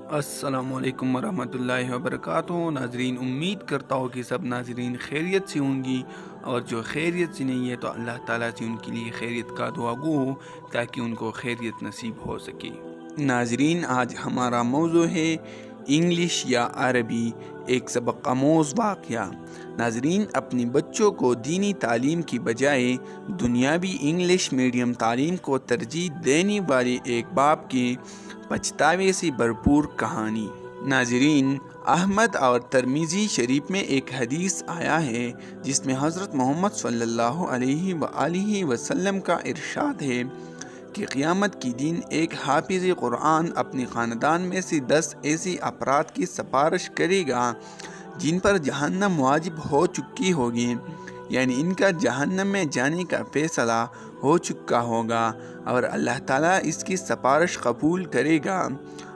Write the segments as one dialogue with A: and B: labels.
A: السلام علیکم ورحمۃ اللہ وبرکاتہ۔ ناظرین، امید کرتا ہوں کہ سب ناظرین خیریت سے ہوں گی، اور جو خیریت سے نہیں ہے تو اللہ تعالیٰ سے ان کے لیے خیریت کا دعا گو ہو تاکہ ان کو خیریت نصیب ہو سکے۔ ناظرین، آج ہمارا موضوع ہے انگلش یا عربی، ایک سبق آموز واقعہ۔ ناظرین، اپنے بچوں کو دینی تعلیم کی بجائے دنیاوی انگلش میڈیم تعلیم کو ترجیح دینے والے ایک باپ کی پچھتاوے سے بھرپور کہانی۔ ناظرین، احمد اور ترمذی شریف میں ایک حدیث آیا ہے جس میں حضرت محمد صلی اللہ علیہ وآلہ وسلم کا ارشاد ہے کہ قیامت کی دن ایک حافظ قرآن اپنے خاندان میں سے 10 ایسے افراد کی سفارش کرے گا جن پر جہنم واجب ہو چکی ہوگی، یعنی ان کا جہنم میں جانے کا فیصلہ ہو چکا ہوگا، اور اللہ تعالیٰ اس کی سفارش قبول کرے گا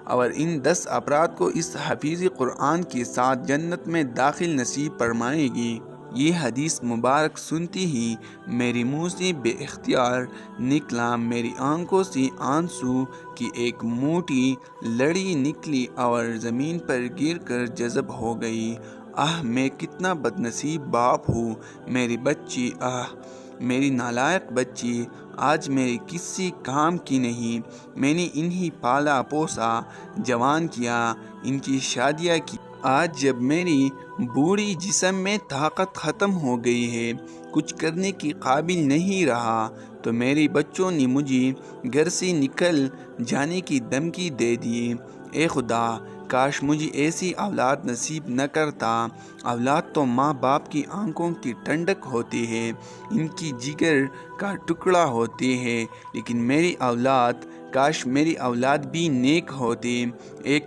A: اور ان 10 افراد کو اس حفیظ قرآن کے ساتھ جنت میں داخل نصیب فرمائے گی۔ یہ حدیث مبارک سنتی ہی میرے منہ سے بے اختیار نکلا، میری آنکھوں سے آنسو کی ایک موٹی لڑی نکلی اور زمین پر گر کر جذب ہو گئی۔ میں کتنا بدنصیب باپ ہوں، میری بچی، میری نالائق بچی آج میرے کسی کام کی نہیں۔ میں نے انہیں پالا پوسا، جوان کیا، ان کی شادیاں کی۔ آج جب میری بوڑھی جسم میں طاقت ختم ہو گئی ہے، کچھ کرنے کی قابل نہیں رہا، تو میرے بچوں نے مجھے گھر سے نکل جانے کی دھمکی دے دی۔ اے خدا، کاش مجھے ایسی اولاد نصیب نہ کرتا۔ اولاد تو ماں باپ کی آنکھوں کی ٹھنڈک ہوتی ہے، ان کی جگر کا ٹکڑا ہوتی ہے، لیکن میری اولاد، کاش میری اولاد بھی نیک ہوتی۔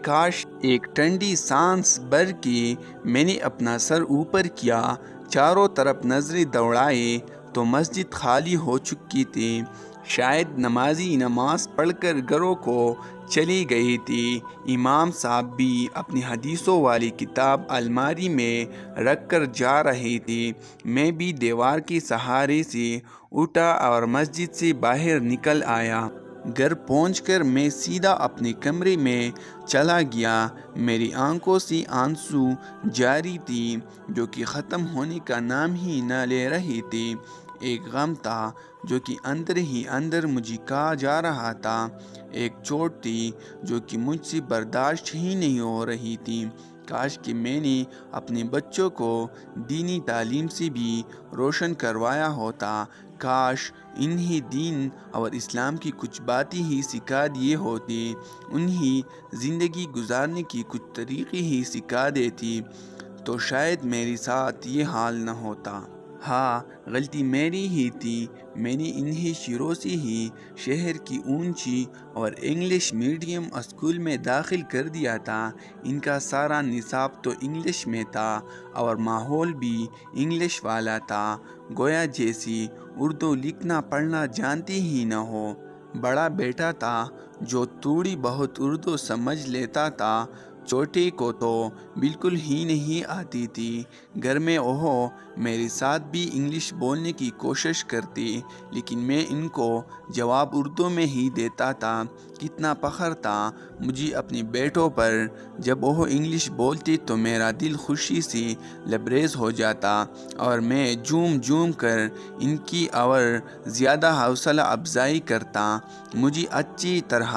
A: کاش ایک ٹھنڈی سانس بھر کے میں نے اپنا سر اوپر کیا، چاروں طرف نظریں دوڑائی تو مسجد خالی ہو چکی تھی، شاید نمازی نماز پڑھ کر گھروں کو چلی گئی تھی، امام صاحب بھی اپنی حدیثوں والی کتاب الماری میں رکھ کر جا رہی تھی، میں بھی دیوار کے سہارے سے اٹھا اور مسجد سے باہر نکل آیا۔ گھر پہنچ کر میں سیدھا اپنے کمرے میں چلا گیا۔ میری آنکھوں سے آنسو جاری تھی جو کہ ختم ہونے کا نام ہی نہ لے رہی تھی۔ ایک غم تھا جو کہ اندر ہی اندر مجھے کھا جا رہا تھا، ایک چوٹ تھی جو کہ مجھ سے برداشت ہی نہیں ہو رہی تھی۔ کاش کہ میں نے اپنے بچوں کو دینی تعلیم سے بھی روشن کروایا ہوتا، کاش انہیں دین اور اسلام کی کچھ باتیں ہی سکھا دیے ہوتی، انہیں زندگی گزارنے کی کچھ طریقے ہی سکھا دیتی، تو شاید میرے ساتھ یہ حال نہ ہوتا۔ غلطی میری ہی تھی، میں نے انہیں شروع سے ہی شہر کی اونچی اور انگلش میڈیم اسکول میں داخل کر دیا تھا۔ ان کا سارا نصاب تو انگلش میں تھا اور ماحول بھی انگلش والا تھا، گویا جیسے اردو لکھنا پڑھنا جانتے ہی نہ ہو۔ بڑا بیٹا تھا جو تھوڑی بہت اردو سمجھ لیتا تھا، چھوٹے کو تو بالکل ہی نہیں آتی تھی۔ گھر میں وہ میرے ساتھ بھی انگلش بولنے کی کوشش کرتی، لیکن میں ان کو جواب اردو میں ہی دیتا تھا۔ کتنا فخر تھا مجھے اپنے بیٹوں پر، جب وہ انگلش بولتے تو میرا دل خوشی سے لبریز ہو جاتا اور میں جھوم جھوم کر ان کی اور زیادہ حوصلہ افزائی کرتا۔ مجھے اچھی طرح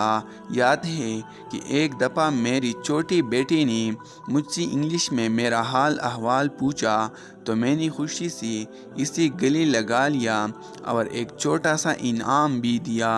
A: یاد ہے کہ ایک دفعہ میری چھوٹی بیٹی نے مجھ سے انگلش میں میرا حال احوال پوچھا تو میں نے خوشی سے اسے گلے لگا لیا اور ایک چھوٹا سا انعام بھی دیا۔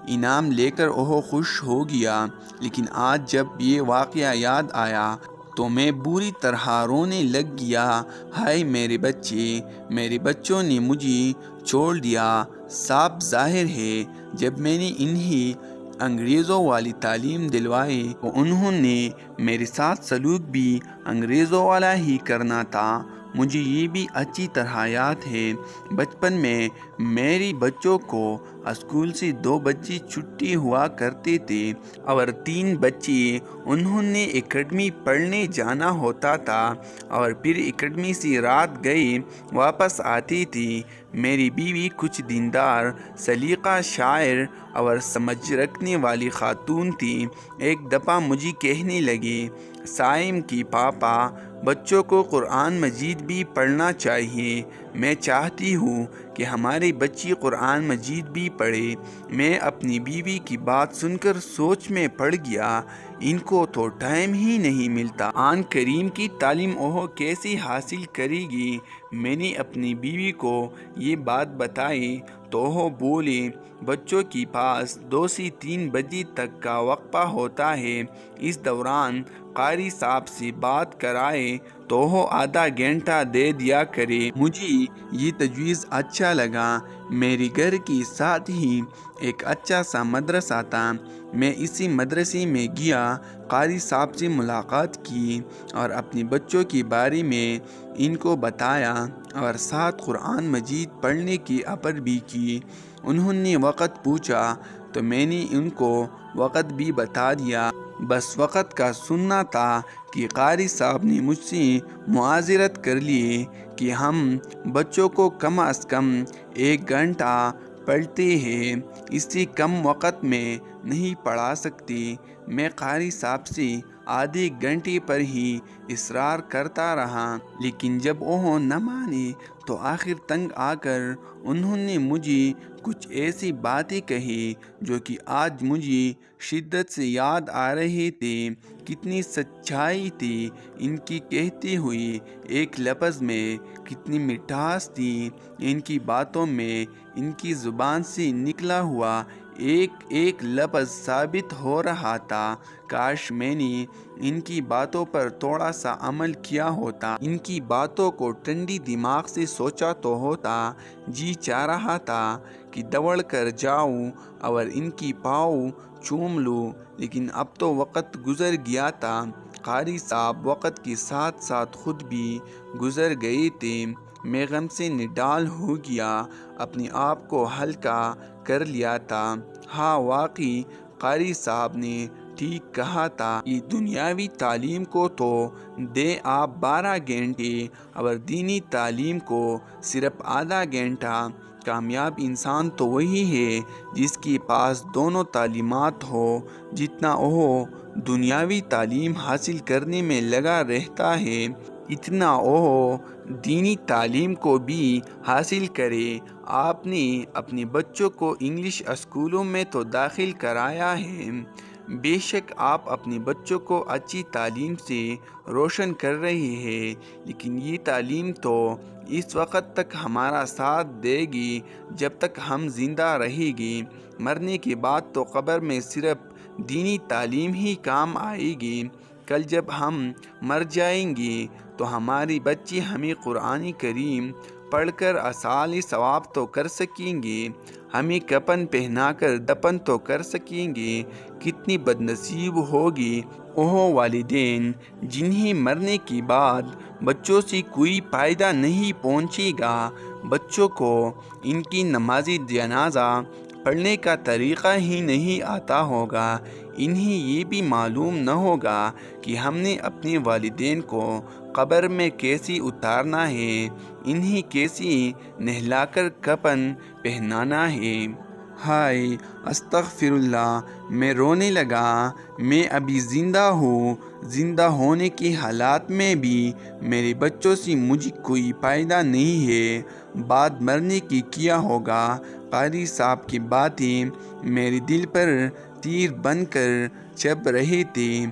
A: انعام لے کر وہ خوش ہو گیا، لیکن آج جب یہ واقعہ یاد آیا تو میں بری طرح رونے لگ گیا۔ ہائے میرے بچے، میرے بچوں نے مجھے چھوڑ دیا۔ صاف ظاہر ہے جب میں نے انہیں انگریزوں والی تعلیم دلوائی تو انہوں نے میرے ساتھ سلوک بھی انگریزوں والا ہی کرنا تھا۔ مجھے یہ بھی اچھی طرح یاد ہے بچپن میں میری بچوں کو اسکول سے 2 بجے چھٹی ہوا کرتے تھے اور 3 بجے انہوں نے اکیڈمی پڑھنے جانا ہوتا تھا اور پھر اکیڈمی سے رات گئے واپس آتی تھی۔ میری بیوی کچھ دیندار، سلیقہ شاعر اور سمجھ رکھنے والی خاتون تھی۔ ایک دفعہ مجھے کہنے لگی، سائم کی پاپا، بچوں کو قرآن مجید بھی پڑھنا چاہیے۔ میں چاہتی ہوں کہ ہماری بچی قرآن مجید بھی پڑھے۔ میں اپنی بیوی کی بات سن کر سوچ میں پڑ گیا، ان کو تو ٹائم ہی نہیں ملتا، قرآن کریم کی تعلیم وہ کیسے حاصل کرے گی؟ میں نے اپنی بیوی کو یہ بات بتائی تو وہ بولے، بچوں کے پاس 2 سے 3 بجے تک کا وقفہ ہوتا ہے، اس دوران قاری صاحب سے بات کرائے تو وہ آدھا گھنٹہ دے دیا کرے۔ مجھے یہ تجویز اچھا لگا۔ میرے گھر کے ساتھ ہی ایک اچھا سا مدرسہ تھا، میں اسی مدرسے میں گیا، قاری صاحب سے ملاقات کی اور اپنے بچوں کے بارے میں ان کو بتایا اور ساتھ قرآن مجید پڑھنے کی امر بھی کی۔ انہوں نے وقت پوچھا تو میں نے ان کو وقت بھی بتا دیا، بس وقت کا سننا تھا کہ قاری صاحب نے مجھ سے معذرت کر لی کہ ہم بچوں کو کم از کم 1 گھنٹہ پڑھتے ہیں، اس سے کم وقت میں نہیں پڑھا سکتے۔ میں قاری صاحب سے آدھے گھنٹے پر ہی اصرار کرتا رہا، لیکن جب وہ نہ مانے تو آخر تنگ آ کر انہوں نے مجھے کچھ ایسی باتیں کہی جو کہ آج مجھے شدت سے یاد آ رہے تھے۔ کتنی سچائی تھی ان کی کہتے ہوئے ایک لفظ میں، کتنی مٹھاس تھی ان کی باتوں میں، ان کی زبان سے نکلا ہوا ایک ایک لفظ ثابت ہو رہا تھا، کاش میں نے ان کی باتوں پر تھوڑا سا عمل کیا ہوتا، ان کی باتوں کو ٹھنڈی دماغ سے سوچا تو ہوتا۔ جی چاہ رہا تھا کہ دوڑ کر جاؤں اور ان کی پاؤں چوم لوں، لیکن اب تو وقت گزر گیا تھا۔ قاری صاحب وقت کے ساتھ ساتھ خود بھی گزر گئے تھے۔ میں غم سے نڈال ہو گیا، اپنے آپ کو ہلکا کر لیا تھا۔ ہاں واقعی قاری صاحب نے ٹھیک کہا تھا کہ دنیاوی تعلیم کو تو دیں آپ 12 گھنٹے اور دینی تعلیم کو صرف آدھا گھنٹہ۔ کامیاب انسان تو وہی ہے جس کے پاس دونوں تعلیمات ہو، جتنا وہ دنیاوی تعلیم حاصل کرنے میں لگا رہتا ہے اتنا وہ دینی تعلیم کو بھی حاصل کرے۔ آپ نے اپنے بچوں کو انگلش اسکولوں میں تو داخل کرایا ہے، بے شک آپ اپنے بچوں کو اچھی تعلیم سے روشن کر رہے ہیں، لیکن یہ تعلیم تو اس وقت تک ہمارا ساتھ دے گی جب تک ہم زندہ رہیں گے، مرنے کے بعد تو قبر میں صرف دینی تعلیم ہی کام آئے گی۔ کل جب ہم مر جائیں گے تو ہماری بچے ہمیں قرآن کریم پڑھ کر اصال ثواب تو کر سکیں گے، ہمیں کفن پہنا کر دفن تو کر سکیں گے۔ کتنی بد نصیب ہوگی وہ والدین جنہیں مرنے کے بعد بچوں سے کوئی فائدہ نہیں پہنچے گا، بچوں کو ان کی نماز جنازہ پڑھنے کا طریقہ ہی نہیں آتا ہوگا، انہیں یہ بھی معلوم نہ ہوگا کہ ہم نے اپنے والدین کو قبر میں کیسے اتارنا ہے، انہیں کیسے نہلا کر کفن پہنانا ہے۔ ہائے استغفر اللہ، میں رونے لگا۔ میں ابھی زندہ ہوں، زندہ ہونے کے حالات میں بھی میرے بچوں سے مجھے کوئی فائدہ نہیں ہے، بعد مرنے کی کیا ہوگا؟ قاری صاحب کی باتیں میرے دل پر تیر بن کر چبھ رہے تھے۔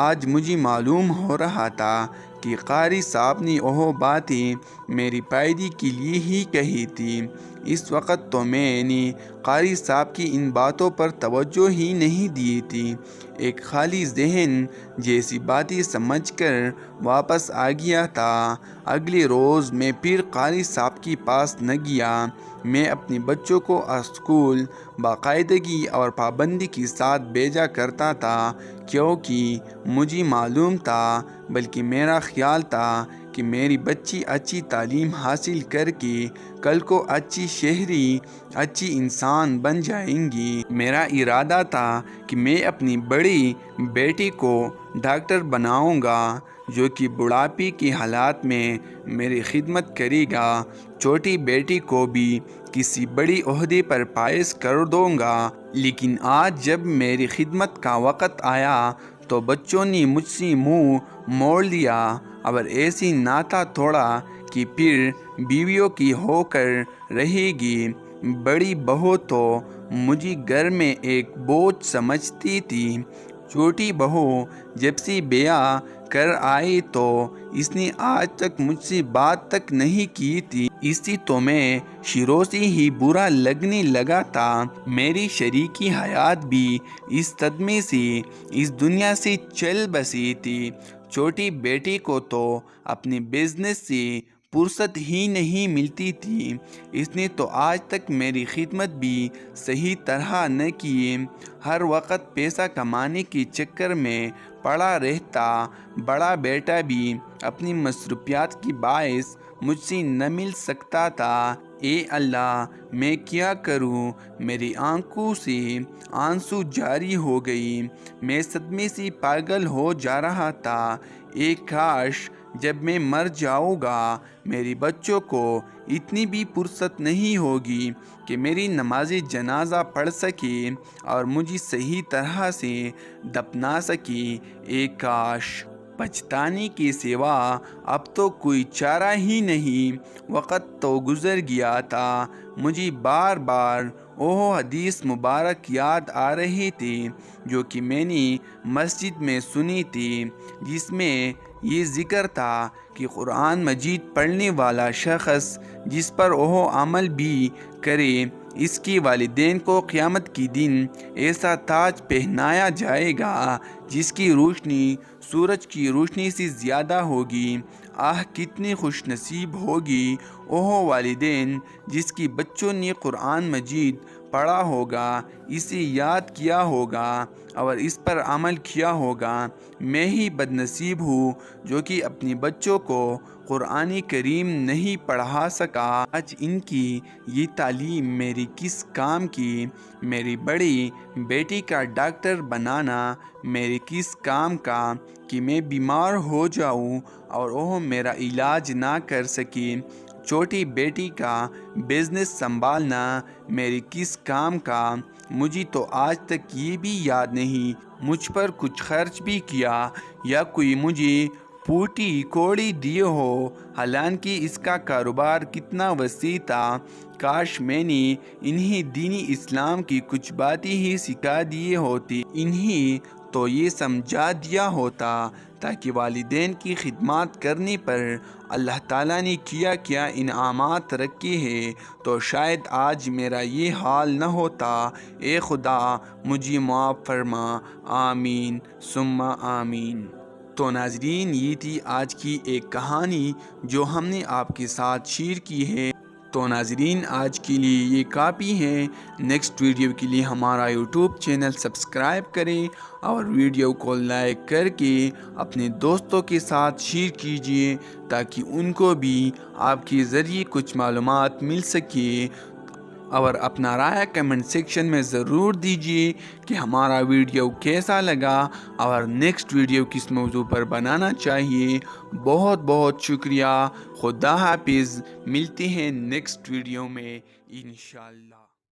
A: آج مجھے معلوم ہو رہا تھا کہ قاری صاحب نے وہ باتیں میری فائدے کے لیے ہی کہی تھی۔ اس وقت تو میں نے قاری صاحب کی ان باتوں پر توجہ ہی نہیں دی تھی، ایک خالی ذہن جیسی باتیں سمجھ کر واپس آ گیا تھا۔ اگلے روز میں پھر قاری صاحب کے پاس نہ گیا۔ میں اپنے بچوں کو اسکول باقاعدگی اور پابندی کے ساتھ بھیجا کرتا تھا، کیونکہ مجھے معلوم تھا، بلکہ میرا خیال تھا کہ میری بچی اچھی تعلیم حاصل کر کے کل کو اچھی شہری اچھی انسان بن جائیں گی۔ میرا ارادہ تھا کہ میں اپنی بڑی بیٹی کو ڈاکٹر بناؤں گا جو کہ بڑھاپے کے حالات میں میری خدمت کرے گا۔ چھوٹی بیٹی کو بھی کسی بڑی عہدے پر فائز کر دوں گا، لیکن آج جب میری خدمت کا وقت آیا تو بچوں نے مجھ سے منہ موڑ لیا، اور ایسی ناتا توڑا کہ پھر بیویوں کی ہو کر رہے گی۔ بڑی بہو تو مجھے گھر میں ایک بوجھ سمجھتی تھی۔ چھوٹی بہو جب سے بیاہ کر آئی تو اس نے آج تک مجھ سے بات تک نہیں کی تھی۔ اس سے تو میں شروع سے ہی برا لگنے لگا تھا۔ میری شریکی حیات بھی اس صدمے سے اس دنیا سے چل بسی تھی۔ چھوٹی بیٹی کو تو اپنے بزنس سے فرصت ہی نہیں ملتی تھی۔ اس نے تو آج تک میری خدمت بھی صحیح طرح نہ کی، ہر وقت پیسہ کمانے کے چکر میں پڑا رہتا۔ بڑا بیٹا بھی اپنی مصروفیات کے باعث مجھ سے نہ مل سکتا تھا۔ اے اللہ، میں کیا کروں؟ میری آنکھوں سے آنسو جاری ہو گئی۔ میں صدمے سے پاگل ہو جا رہا تھا۔ اے کاش جب میں مر جاؤں گا میری بچوں کو اتنی بھی فرصت نہیں ہوگی کہ میری نماز جنازہ پڑھ سکے اور مجھے صحیح طرح سے دفنا سکے۔ اے کاش! پچھتانے کے سوا اب تو کوئی چارہ ہی نہیں۔ وقت تو گزر گیا تھا۔ مجھے بار بار وہ حدیث مبارک یاد آ رہی تھی جو کہ میں نے مسجد میں سنی تھی، جس میں یہ ذکر تھا کہ قرآن مجید پڑھنے والا شخص جس پر وہ عمل بھی کرے، اس کے والدین کو قیامت کے دن ایسا تاج پہنایا جائے گا جس کی روشنی سورج کی روشنی سے زیادہ ہوگی۔ آہ کتنی خوش نصیب ہوگی وہ والدین جس کے بچوں نے قرآن مجید پڑھا ہوگا، اسے یاد کیا ہوگا اور اس پر عمل کیا ہوگا۔ میں ہی بد نصیب ہوں جو کہ اپنے بچوں کو قرآن کریم نہیں پڑھا سکا۔ آج ان کی یہ تعلیم میری کس کام کی؟ میری بڑی بیٹی کا ڈاکٹر بنانا میرے کس کام کا کہ میں بیمار ہو جاؤں اور وہ میرا علاج نہ کر سکے؟ چھوٹی بیٹی کا بزنس سنبھالنا میری کس کام کا؟ مجھے تو آج تک یہ بھی یاد نہیں مجھ پر کچھ خرچ بھی کیا یا کوئی مجھے پھوٹی کوڑی دیے ہو، حالانکہ اس کا کاروبار کتنا وسیع تھا۔ کاش میں نے انہیں دین اسلام کی کچھ باتیں ہی سکھا دی ہوتی، انہیں تو یہ سمجھا دیا ہوتا تاکہ والدین کی خدمات کرنے پر اللہ تعالیٰ نے کیا کیا انعامات رکھے ہیں تو شاید آج میرا یہ حال نہ ہوتا۔ اے خدا مجھے معاف فرما، آمین ثم آمین۔ تو ناظرین، یہ تھی آج کی ایک کہانی جو ہم نے آپ کے ساتھ شیئر کی ہے۔ تو ناظرین، آج کے لیے یہ کافی ہے۔ نیکسٹ ویڈیو کے لیے ہمارا یوٹیوب چینل سبسکرائب کریں اور ویڈیو کو لائک کر کے اپنے دوستوں کے ساتھ شیئر کیجیے تاکہ ان کو بھی آپ کے ذریعے کچھ معلومات مل سکے، اور اپنا رائے کمنٹ سیکشن میں ضرور دیجیے کہ ہمارا ویڈیو کیسا لگا اور نیکسٹ ویڈیو کس موضوع پر بنانا چاہیے۔ بہت بہت شکریہ۔ خدا حافظ۔ ملتے ہیں نیکسٹ ویڈیو میں انشاءاللہ۔